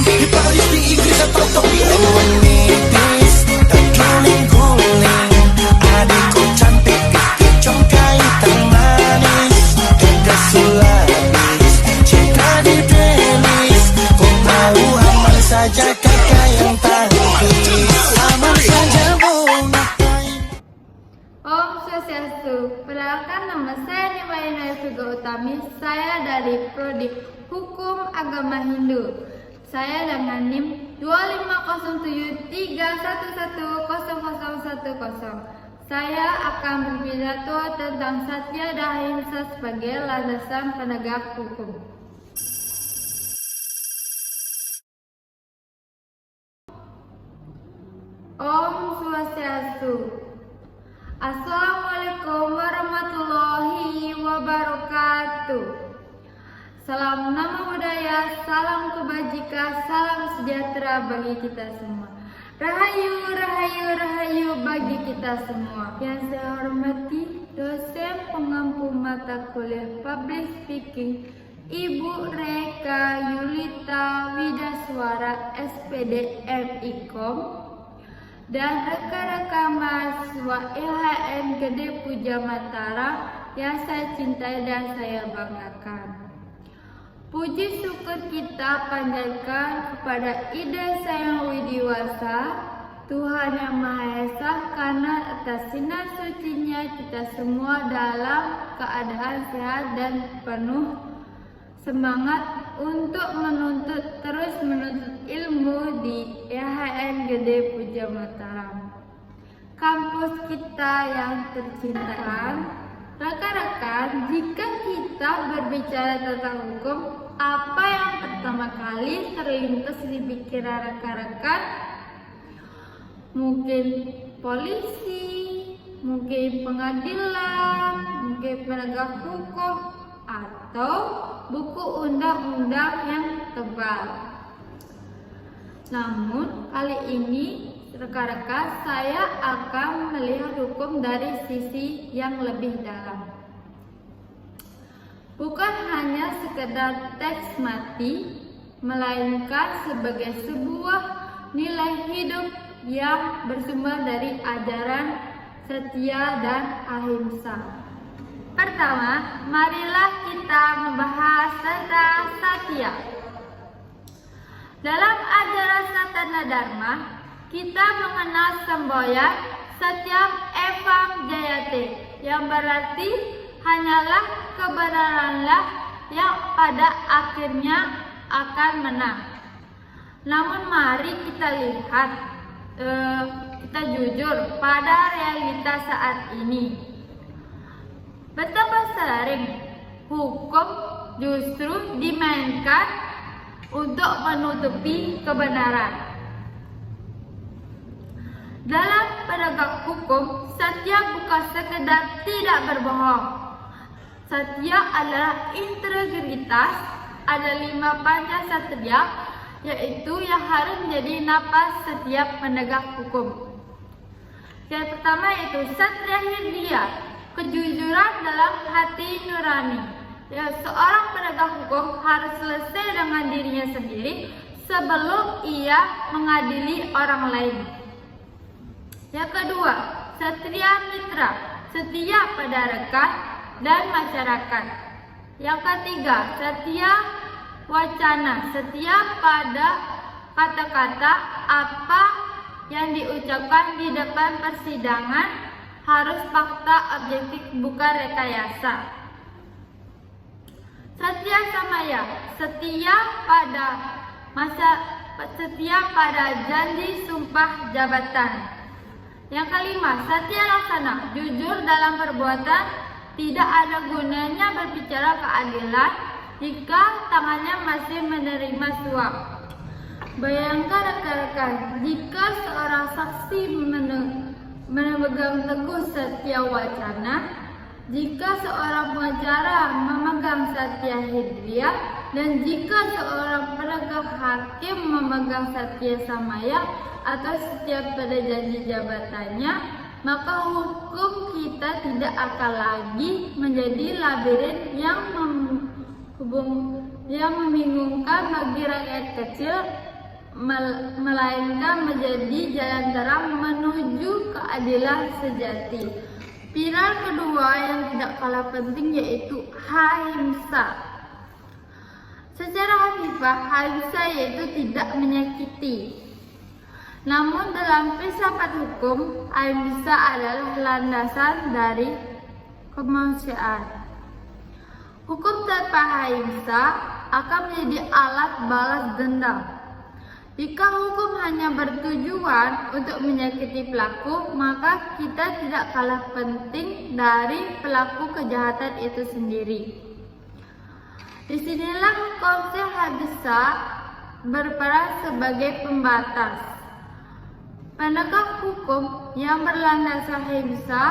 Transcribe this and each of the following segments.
London, di Paris, di Inggris atau Tokyo. Menipis, terguling-guling, adikku cantik, pikir congkai tan manis. Tegas sulabis, cinta di playlist. Kau tahu aman saja kakak yang tangkis. Aman saja mau ngapain. Om Swastiastu. Perkenalkan, nama saya Nimayana Vega Utami. Saya dari Prodi Hukum Agama Hindu. Saya dengan NIM 250731101010. Saya akan berpidato tentang Satya dan Ahimsa sebagai landasan penegak hukum. Om Swastiastu. Assalamualaikum warahmatullahi wabarakatuh. Salam nama budaya, salam kebajikan, salam sejahtera bagi kita semua. Rahayu, rahayu, rahayu bagi kita semua. Yang saya hormati dosen pengampu mata kuliah Public Speaking Ibu Reka Yulita Widaswara SPD MIKOM, dan rekan-rekan mahasiswa IHN Gede Puja Mataram yang saya cintai dan saya banggakan. Puji syukur kita panjatkan kepada Ida Sang Widiwasa, Tuhan Yang Maha Esa, karena atas sinar sucinya kita semua dalam keadaan sehat dan penuh semangat untuk terus menuntut ilmu di IHN Gede Puja Mataram, kampus kita yang tercinta. Rekan-rekan, jika kita berbicara tentang hukum, apa yang pertama kali terlintas di pikiran rekan-rekan? Mungkin polisi, mungkin pengadilan, mungkin penegak hukum, atau buku undang-undang yang tebal. Namun kali ini rekan-rekan, saya akan melihat hukum dari sisi yang lebih dalam. Bukan hanya sekedar teks mati, melainkan sebagai sebuah nilai hidup yang bersumber dari ajaran Satya dan Ahimsa. Pertama, marilah kita membahas tentang Satya. Dalam ajaran Satana Dharma, kita mengenal semboyan Satyam Evam Jayate, yang berarti hanyalah kebenaranlah yang pada akhirnya akan menang. Namun mari kita lihat, kita jujur pada realitas saat ini. Betapa sering hukum justru dimainkan untuk menutupi kebenaran. Dalam penegak hukum, Satya bukan sekedar tidak berbohong. Satya adalah integritas. Ada 5 Pancasatria, yaitu yang harus menjadi napas setiap penegak hukum. Yang pertama yaitu Satya Hridaya, kejujuran dalam hati nurani. Ya, seorang penegak hukum harus selesai dengan dirinya sendiri sebelum ia mengadili orang lain. Yang kedua, Satya Mitra, setia pada rekan dan masyarakat. Yang ketiga, Satya Wacana, setia pada kata-kata apa yang diucapkan di depan persidangan, harus fakta objektif bukan rekayasa. Satya Samaya, setia pada janji sumpah jabatan. Yang kelima, Satya Laksana, jujur dalam perbuatan, tidak ada gunanya berbicara keadilan jika tangannya masih menerima suap. Bayangkan rekan-rekan, jika seorang saksi memegang teguh Satya Wacana, jika seorang pengacara memegang Satya Hridaya, dan jika seorang penegak hakim memegang Satya Samaya atau setiap pada janji jabatannya, maka hukum kita tidak akan lagi menjadi labirin yang membingungkan bagi rakyat kecil melainkan menjadi jalan terang menuju keadilan sejati. Pilar kedua yang tidak kalah penting yaitu ahimsa. Secara harfiah, ahimsa yaitu tidak menyakiti. Namun dalam filsafat hukum, ahimsa adalah landasan dari kemanusiaan. Hukum tanpa ahimsa akan menjadi alat balas dendam. Jika hukum hanya bertujuan untuk menyakiti pelaku, maka kita tidak kalah penting dari pelaku kejahatan itu sendiri. Disinilah konsep ahimsa berperan sebagai pembatas. Penegak hukum yang berlandaskan ahimsa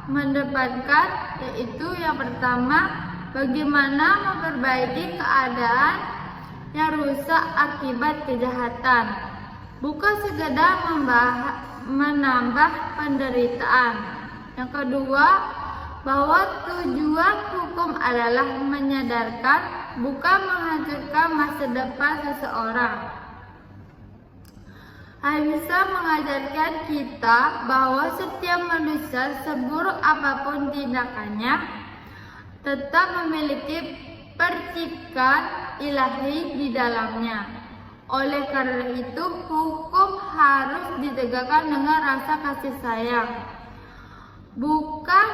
mendepankan yaitu yang pertama, bagaimana memperbaiki keadaan yang rusak akibat kejahatan, bukan sekedar menambah penderitaan. Yang kedua, bahwa tujuan hukum adalah menyadarkan, bukan menghancurkan masa depan seseorang. Ahimsa mengajarkan kita bahwa setiap manusia, seburuk apapun tindakannya, tetap memiliki percikan ilahi di dalamnya. Oleh karena itu, hukum harus ditegakkan dengan rasa kasih sayang. Bukan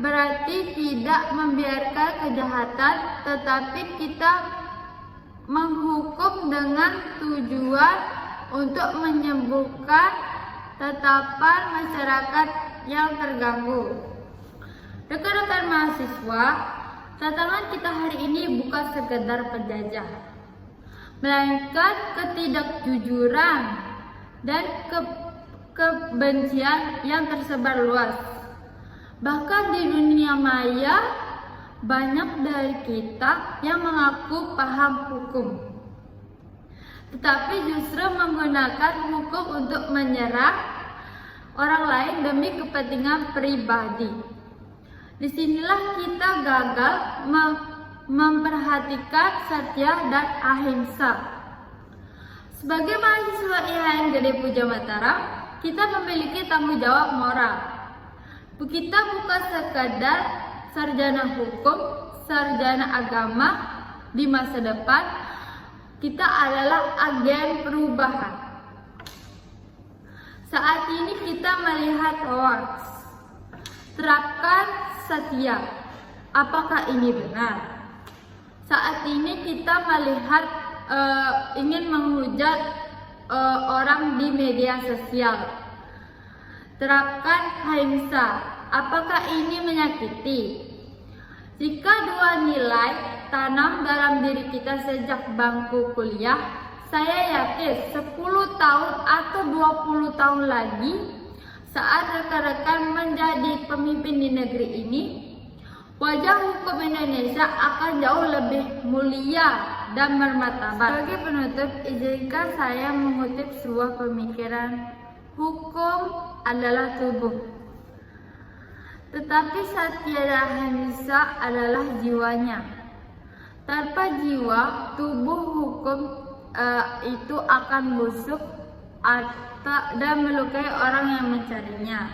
berarti tidak membiarkan kejahatan, tetapi kita menghukum dengan tujuan untuk menyembuhkan tatapan masyarakat yang terganggu. Rekan-rekan mahasiswa, tantangan kita hari ini bukan sekedar penjajah, melainkan ketidakjujuran dan kebencian yang tersebar luas. Bahkan di dunia maya, banyak dari kita yang mengaku paham hukum, tetapi justru menggunakan hukum untuk menyerang orang lain demi kepentingan pribadi. Disinilah kita gagal memperhatikan satya dan ahimsa. Sebagai mahasiswa IHN Gede Puja Mataram, kita memiliki tanggung jawab moral. Kita bukan sekadar sarjana hukum, sarjana agama di masa depan, kita adalah agen perubahan. Saat ini kita melihat hoax. Terapkan satya. Apakah ini benar? Saat ini kita melihat ingin menghujat orang di media sosial. Terapkan ahimsa. Apakah ini menyakiti? Jika dua nilai tanam dalam diri kita sejak bangku kuliah, saya yakin 10 tahun atau 20 tahun lagi, saat rekan-rekan menjadi pemimpin di negeri ini, wajah hukum Indonesia akan jauh lebih mulia dan bermartabat. Sebagai penutup, izinkan saya mengutip sebuah pemikiran, hukum adalah tubuh, tetapi satya dan ahimsa adalah jiwanya. Tanpa jiwa, tubuh hukum itu akan busuk dan melukai orang yang mencarinya.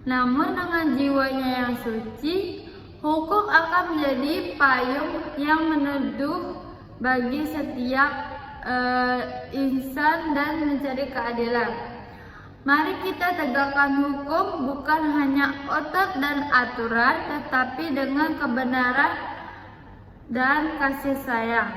Namun dengan jiwanya yang suci, hukum akan menjadi payung yang meneduh bagi setiap insan dan mencari keadilan. Mari kita tegakkan hukum bukan hanya otot dan aturan, tetapi dengan kebenaran dan kasih sayang.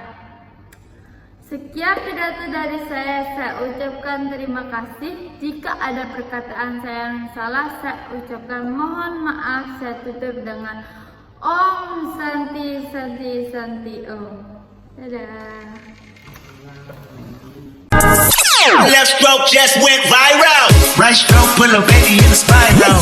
Sekian pidato dari saya ucapkan terima kasih. Jika ada perkataan saya yang salah, saya ucapkan mohon maaf. Saya tutup dengan Om Santi Santi Santi Om. Dadah. Left stroke just went viral. Right stroke put a baby in the spiral.